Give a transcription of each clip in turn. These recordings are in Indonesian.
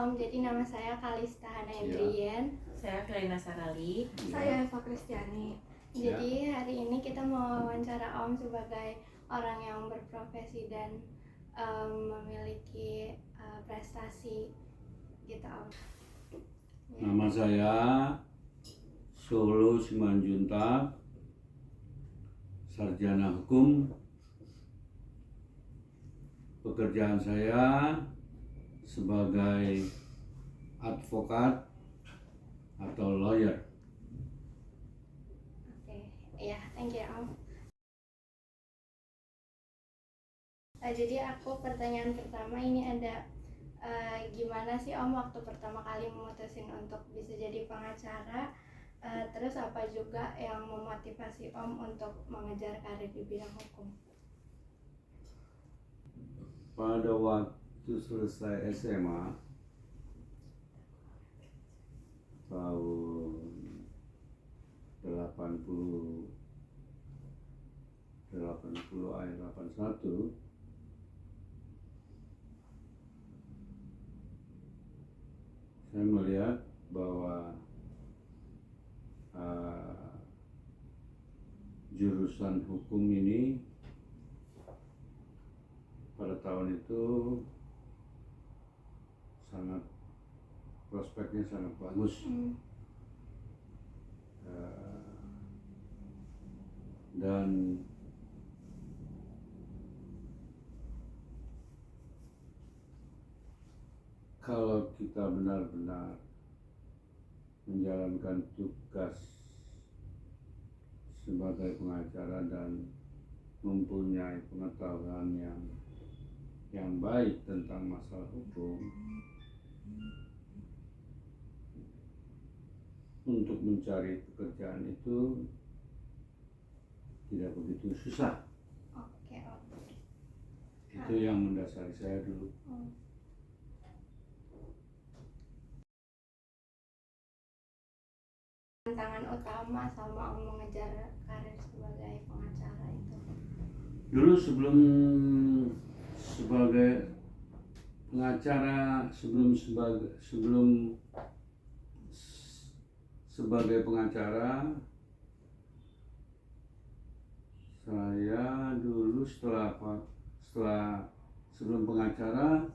Om, jadi nama saya Kalista Hana Endrian. Saya Kelina Sarali. Saya Eva Kristiani. Jadi hari ini kita mau wawancara Om sebagai orang yang berprofesi dan memiliki prestasi gitu Om. Nama saya Solo Simanjuntak, sarjana hukum. Pekerjaan saya sebagai advokat atau lawyer. Oke, ya, thank you Om. Jadi aku pertanyaan pertama ini ada gimana sih Om waktu pertama kali memutusin untuk bisa jadi pengacara, terus apa juga yang memotivasi Om untuk mengejar karir di bidang hukum? Pada waktu selesai SMA tahun 80 akhir 81, saya melihat bahwa jurusan hukum ini pada tahun itu sangat prospeknya sangat bagus. Dan kalau kita benar-benar menjalankan tugas sebagai pengacara dan mempunyai pengetahuan yang baik tentang masalah hukum, untuk mencari pekerjaan itu tidak begitu susah. Oke Om. Itu yang mendasari saya dulu. Tantangan utama sama Om mengejar karir sebagai pengacara itu? Dulu sebelum sebagai pengacara, sebagai pengacara, saya dulu sebelum pengacara,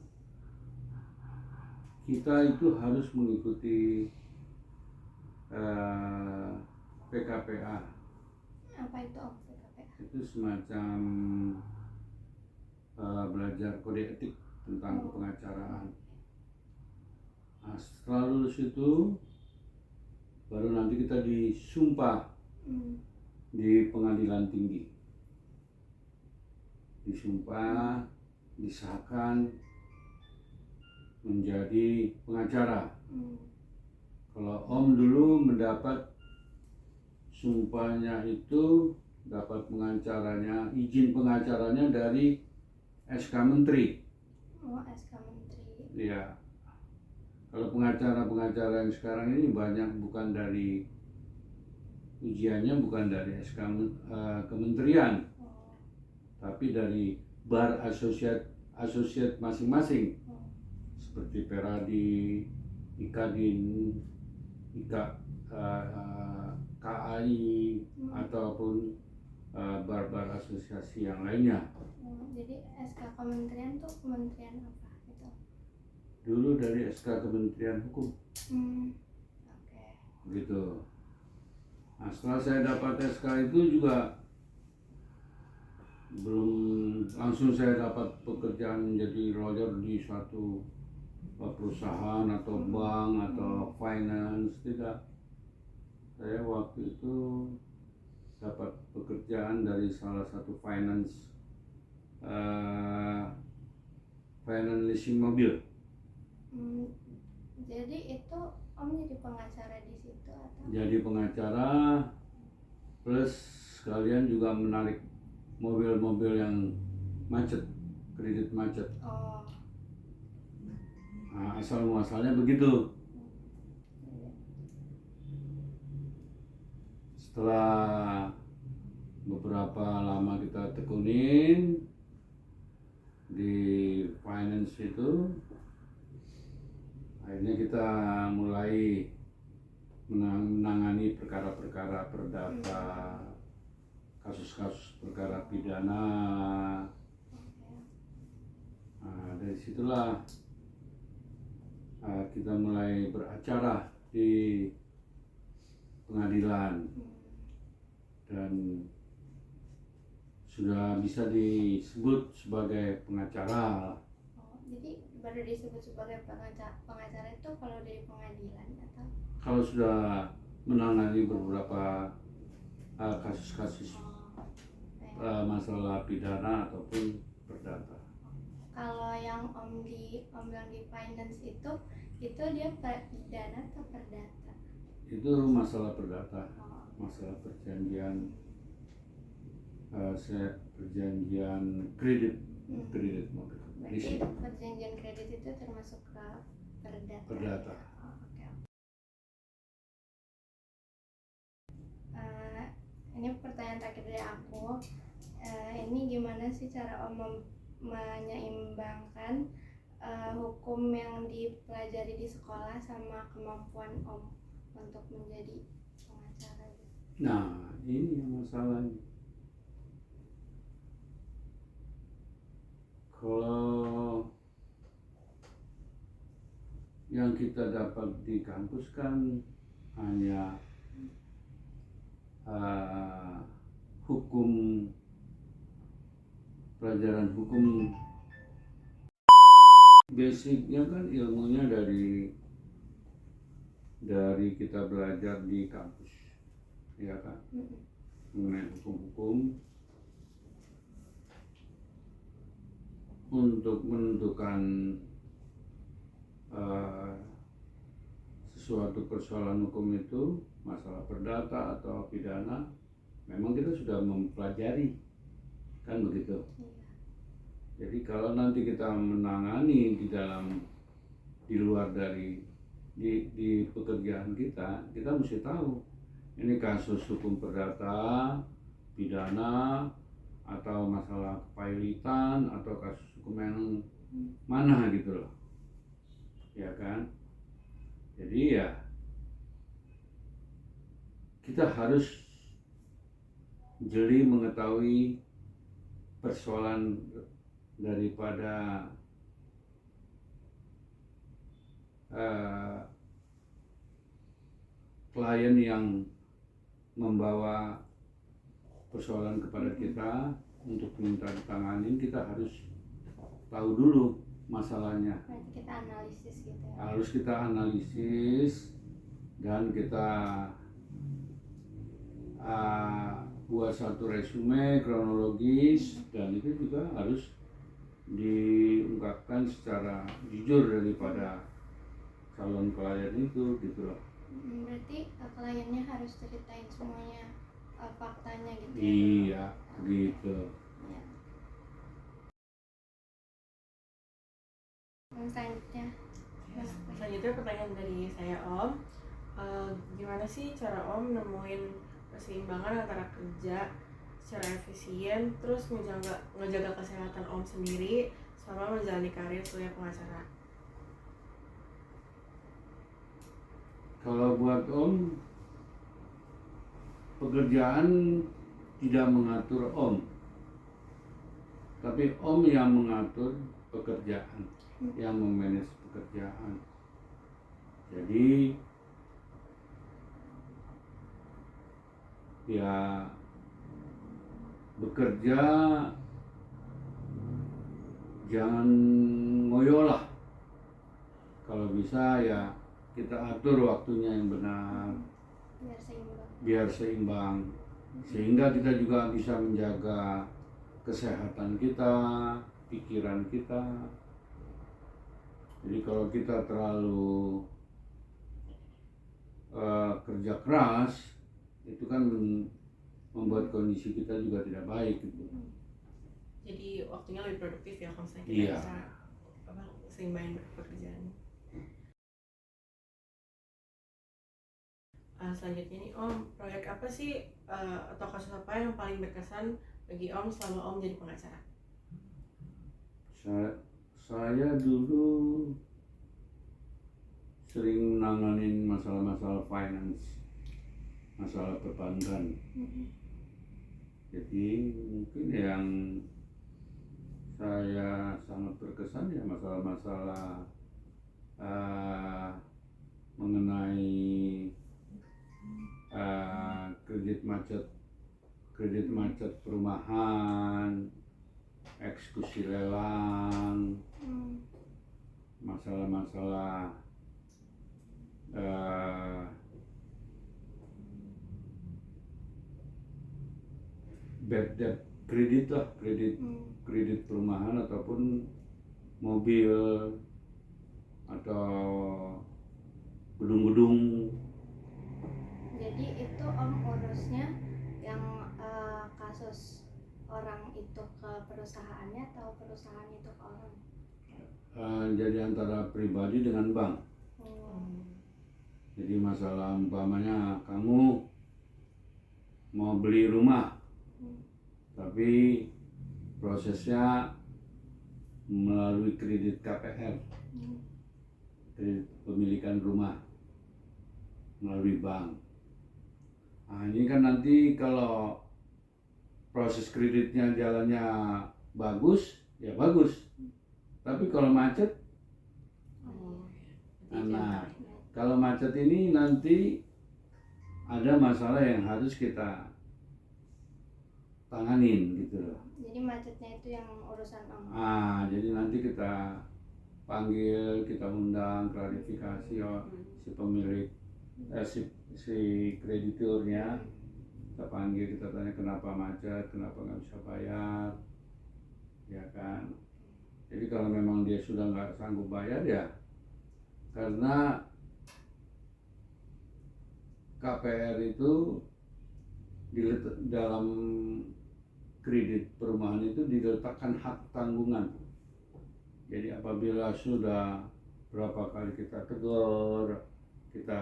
kita itu harus mengikuti PKPA. Apa itu Om PKPA? Itu semacam belajar kode etik tentang kepengacaraan. Nah, setelah lulus itu baru nanti kita disumpah di pengadilan tinggi. Disumpah, disahkan menjadi pengacara. Kalau Om dulu mendapat sumpahnya itu, dapat pengacaranya, izin pengacaranya dari SK Menteri. Oh, SK Menteri. Iya. Kalau pengacara-pengacara yang sekarang ini banyak bukan dari ujiannya, bukan dari SK Kementerian, tapi dari bar asosiat masing-masing, seperti Peradi, Ikadin, KAI, ataupun bar-bar asosiasi yang lainnya. Jadi SK Kementerian tuh kementerian apa gitu? Dulu dari SK Kementerian Hukum. Oke. Gitu. Nah, setelah saya dapat SK itu juga belum langsung saya dapat pekerjaan menjadi lawyer di suatu perusahaan atau bank atau finance, tidak. Saya waktu itu dapat pekerjaan dari salah satu finance leasing mobil. Jadi itu Om jadi pengacara di situ atau? Jadi pengacara plus sekalian juga menarik mobil-mobil yang macet, kredit macet. Oh. Nah, asal muasalnya begitu. Setelah beberapa lama kita tekunin di finance itu, akhirnya kita mulai menangani perkara-perkara perdata, kasus-kasus perkara pidana. Nah, dari situlah kita mulai beracara di pengadilan dan sudah bisa disebut sebagai pengacara. Oh, jadi baru disebut sebagai pengacara itu kalau dari pengadilan atau? Kalau sudah menangani beberapa kasus-kasus masalah pidana ataupun perdata. Kalau yang Om bilang di finance itu dia pidana atau perdata? Itu masalah perdata, masalah perjanjian perjanjian kredit mobil. Berarti perjanjian kredit itu termasuk ke perdata. Oh, oke. Ini pertanyaan terakhir dari aku. Ini gimana sih cara Om menyeimbangkan hukum yang dipelajari di sekolah sama kemampuan Om untuk menjadi pengacara? Nah, ini yang masalahnya. Kalau yang kita dapat di kampus kan hanya hukum, pelajaran hukum basicnya kan ilmunya dari kita belajar di kampus, ya kan, mengenai hukum-hukum untuk menentukan sesuatu persoalan hukum itu, masalah perdata atau pidana, memang kita sudah mempelajari, kan begitu. Jadi kalau nanti kita menangani di luar dari di pekerjaan kita mesti tahu ini kasus hukum perdata, pidana, atau masalah kepailitan, atau kasus hukum yang mana gitu loh, ya kan. Jadi ya kita harus jeli mengetahui persoalan daripada klien yang membawa persoalan kepada kita untuk minta ditanganin. Kita harus tahu dulu masalahnya. Berarti kita analisis gitu ya? Harus kita analisis dan kita buat satu resume kronologis, dan itu juga harus diungkapkan secara jujur daripada calon klien itu gitu loh. Berarti kliennya harus ceritain semuanya, faktanya gitu ya? Iya, gitu. Ya. Selanjutnya pertanyaan dari saya, Om. Gimana sih cara Om nemuin keseimbangan antara kerja secara efisien terus ngejaga kesehatan Om sendiri selama menjalani karir sebagai pengacara? Kalau buat Om, pekerjaan tidak mengatur Om, tapi Om yang mengatur pekerjaan, yang memanage pekerjaan. Jadi ya bekerja jangan ngoyo lah. Kalau bisa ya kita atur waktunya yang benar, biar seimbang, sehingga kita juga bisa menjaga kesehatan kita, pikiran kita. Jadi kalau kita terlalu kerja keras, itu kan membuat kondisi kita juga tidak baik gitu. Jadi waktunya lebih produktif ya kalau kita Iya. bisa seimbangin pekerjaan. Selanjutnya nih Om, proyek apa sih atau kasus apa yang paling berkesan bagi Om selama Om jadi pengacara? Saya dulu sering nanganin masalah-masalah finance, masalah perbankan. Jadi mungkin yang saya sangat berkesan ya masalah-masalah mengenai kredit macet perumahan, eksekusi lelang, masalah-masalah bad debt kredit lah, kredit perumahan ataupun mobil atau gedung-gedung. Jadi itu Om urusnya yang kasus orang itu ke perusahaannya atau perusahaan itu ke orang? Jadi antara pribadi dengan bank. Jadi masalah umpamanya kamu mau beli rumah, tapi prosesnya melalui kredit KPR, kredit pemilikan rumah melalui bank. Nah ini kan nanti kalau proses kreditnya jalannya bagus, ya bagus. Tapi kalau macet, nah kalau macet ini nanti ada masalah yang harus kita tanganin gitu loh. Jadi macetnya itu yang urusan Om. Jadi nanti kita panggil, kita undang klarifikasi si pemilik, si krediturnya. Kita panggil, kita tanya kenapa macet, kenapa nggak bisa bayar, ya kan. Jadi kalau memang dia sudah nggak sanggup bayar ya, karena KPR itu dalam kredit perumahan itu diletakkan hak tanggungan. Jadi apabila sudah berapa kali kita tegur, kita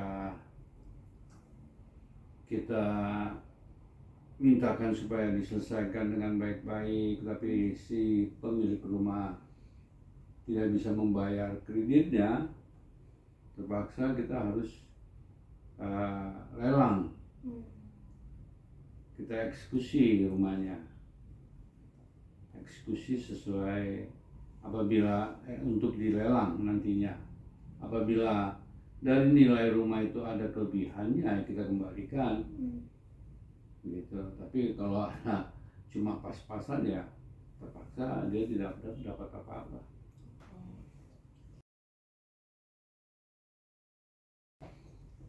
mintakan supaya diselesaikan dengan baik-baik, tapi si pemilik rumah tidak bisa membayar kreditnya, terpaksa kita harus lelang, kita eksekusi rumahnya, eksekusi sesuai apabila untuk dilelang nantinya. Apabila dari nilai rumah itu ada kelebihannya, kita kembalikan. Gitu. Tapi kalau cuma pas-pasan ya terpaksa dia tidak dapat apa-apa.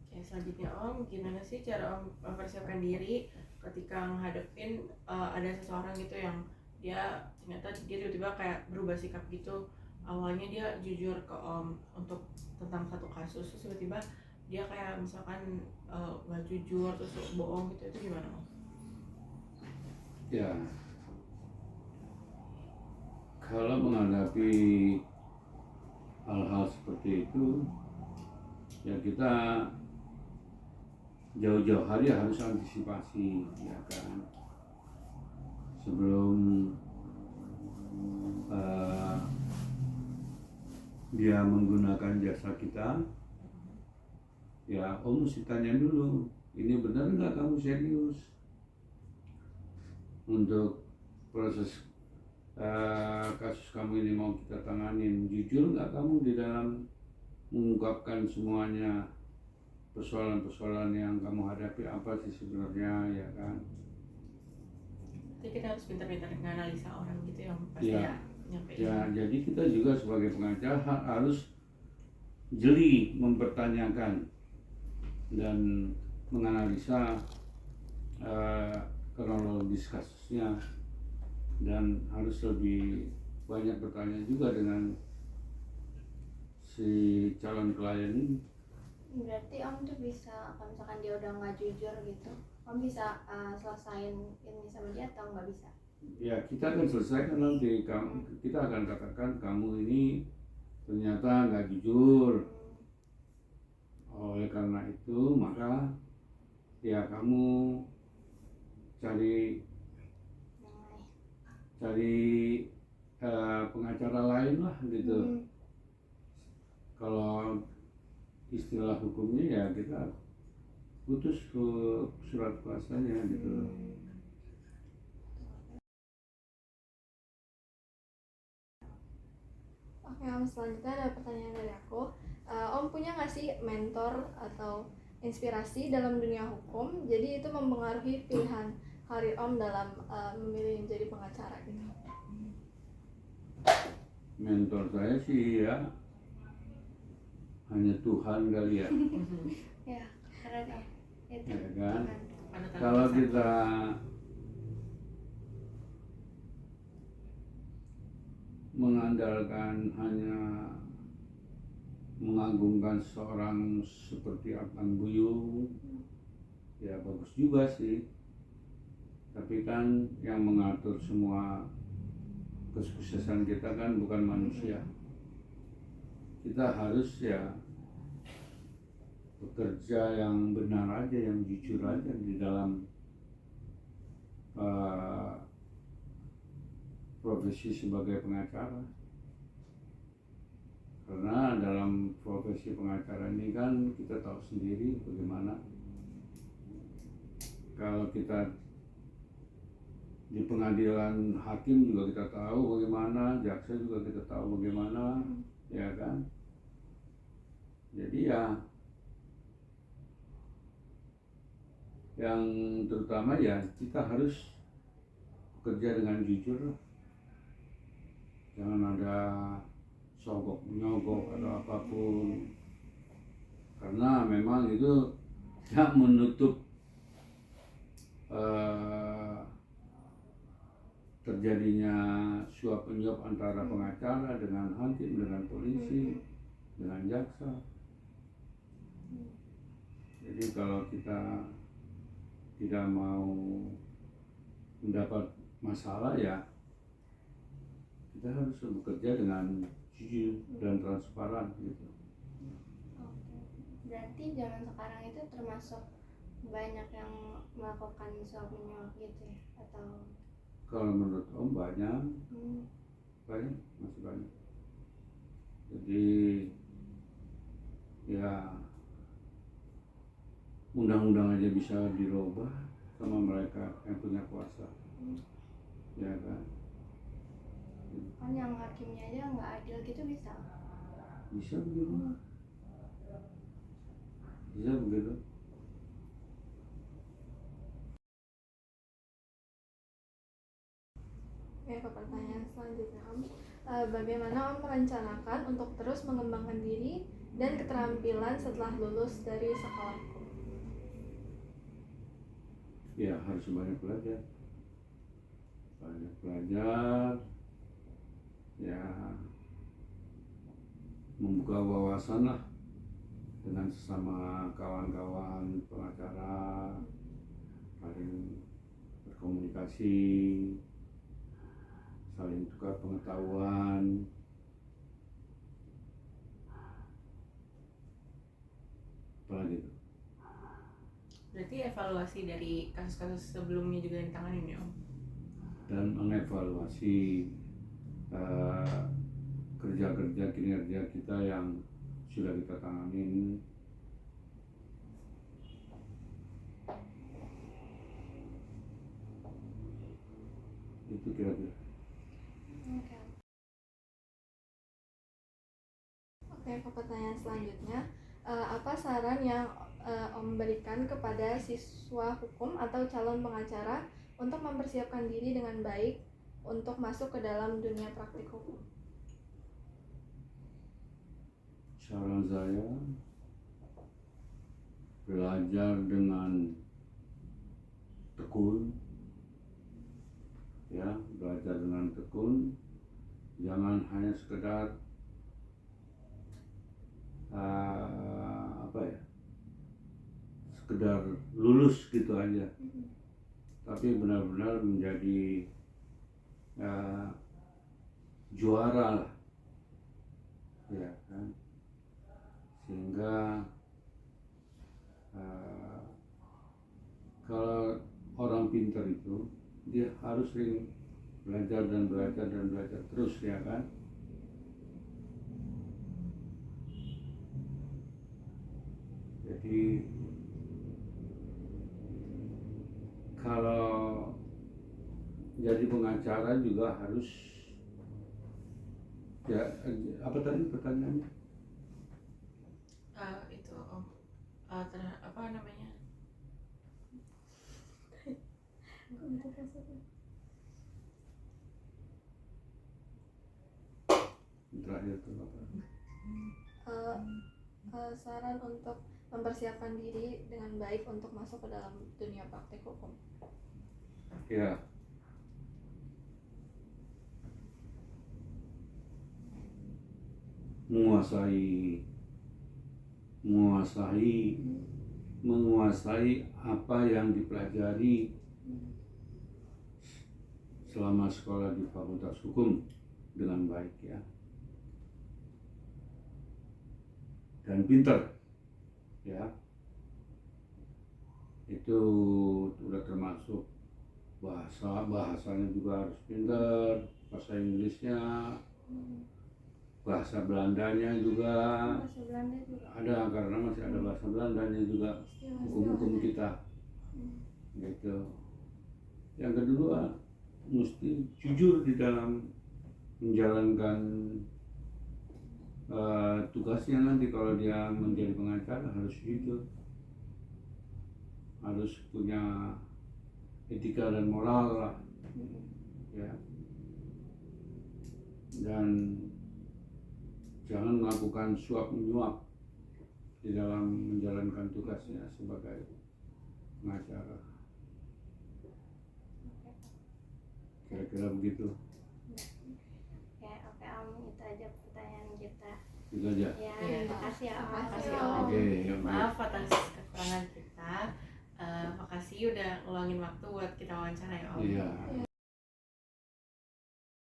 Oke, selanjutnya Om, gimana sih cara Om mempersiapkan diri ketika menghadapin ada seseorang gitu yang dia ternyata dia tiba-tiba kayak berubah sikap gitu. Awalnya dia jujur ke Om untuk tentang satu kasus, terus tiba-tiba dia kayak misalkan nggak jujur terus bohong gitu, itu gimana Om? Ya, kalau menghadapi hal-hal seperti itu, ya kita jauh-jauh hari harus antisipasi, ya kan. Sebelum dia menggunakan jasa kita, ya Om mesti tanya dulu, ini benar nggak kamu serius untuk proses kasus kamu ini mau kita tanganin? Jujur nggak kamu di dalam mengungkapkan semuanya, persoalan-persoalan yang kamu hadapi apa sih sebenarnya, ya kan? Jadi kita harus pintar-pintar menganalisa orang gitu ya Om, pasti Ya. ya nyampein. Ya, jadi kita juga sebagai pengacara harus jeli mempertanyakan dan menganalisa kronologis kasusnya, dan harus lebih banyak bertanya juga dengan si calon klien ini. Berarti Om tuh bisa, kalau misalkan dia udah nggak jujur gitu, Om bisa selesain ini sama dia atau nggak bisa? Ya, kita akan selesaikan nanti. Kita akan katakan kamu ini ternyata nggak jujur. Oleh karena itu maka ya kamu cari pengacara lain lah gitu. Kalau istilah hukumnya ya kita putus surat kuasanya gitu. Oke Om, selanjutnya ada pertanyaan dari aku. Om punya nggak sih mentor atau inspirasi dalam dunia hukum? Jadi itu mempengaruhi pilihan karir Om dalam memilih menjadi pengacara gitu. Mentor saya sih ya hanya Tuhan kali ya. Ya, keren Om. Itu Ya kan? Tuhan. Panutan Kalau besar. kita mengandalkan hanya mengagungkan seorang seperti Akang Buyung, ya bagus juga sih. Tapi kan yang mengatur semua kesuksesan kita kan bukan manusia. Kita harus ya bekerja yang benar aja, yang jujur aja di dalam profesi sebagai pengacara. Karena dalam profesi pengacara ini kan kita tahu sendiri bagaimana kalau kita di pengadilan hakim juga kita tahu bagaimana, jaksa juga kita tahu bagaimana, ya kan? Jadi ya yang terutama ya kita harus bekerja dengan jujur, jangan ada sogok menyogok atau apapun, karena memang itu tidak menutup terjadinya suap menyuap antara pengacara dengan hakim, dengan polisi, dengan jaksa. Jadi kalau kita tidak mau mendapat masalah ya kita harus bekerja dengan jujur dan transparan gitu. Oke. Berarti zaman sekarang itu termasuk banyak yang melakukan suap menyuap gitu ya? Atau Kalau menurut Om banyak, masih banyak. Jadi ya undang-undang aja bisa dirubah sama mereka yang punya kuasa, ya kan? kan yang hakimnya aja nggak adil gitu bisa? Bisa begitu, bisa begitu. Oke, ke pertanyaan selanjutnya Om. Bagaimana Om merencanakan untuk terus mengembangkan diri dan keterampilan setelah lulus dari sekolah hukum? Ya harus banyak belajar, ya membuka wawasan lah dengan sesama kawan-kawan pengacara, saling berkomunikasi, saling tukar pengetahuan. Apalagi itu. Berarti evaluasi dari kasus-kasus sebelumnya juga ditangani ya Om? Dan mengevaluasi kerja-kerja kinerja kita yang sudah kita tangani. Itu kira-kira. Oke, ke pertanyaan selanjutnya. Apa saran yang Om berikan kepada siswa hukum atau calon pengacara untuk mempersiapkan diri dengan baik untuk masuk ke dalam dunia praktik hukum? Saran saya, belajar dengan tekun, ya, belajar dengan tekun, jangan hanya sekedar sekedar lulus gitu aja, tapi benar-benar menjadi juara lah, ya kan, sehingga kalau orang pintar itu dia harus sering belajar dan belajar dan belajar terus, ya kan. Jadi kalau jadi pengacara juga harus ya, apa tadi pertanyaannya? Itu Om, apa namanya? Terakhir itu apa? Saran untuk mempersiapkan diri dengan baik untuk masuk ke dalam dunia praktik hukum. Ya, menguasai apa yang dipelajari selama sekolah di Fakultas Hukum dengan baik ya, dan pintar ya. Itu udah termasuk bahasanya juga harus pintar, bahasa Inggrisnya, bahasa Belandanya juga Bahasa Belanda juga. ada, karena masih ada bahasa Belandanya juga hukum-hukum kita gitu. Yang kedua, mesti jujur di dalam menjalankan tugasnya. Nanti kalau dia menjadi pengacara harus jujur, harus punya etika dan moral lah ya, dan jangan melakukan suap menyuap di dalam menjalankan tugasnya sebagai pengacara. Kira-kira begitu. Oke Om, itu aja pertanyaan kita. Itu aja. Ya, Iya. terima kasih ya Om. Makasih Om. Om. Oke, yang baik. Maaf atas kekurangan kita. Makasih udah ngeluangin waktu buat kita wawancara ya Om. Iya. Ya,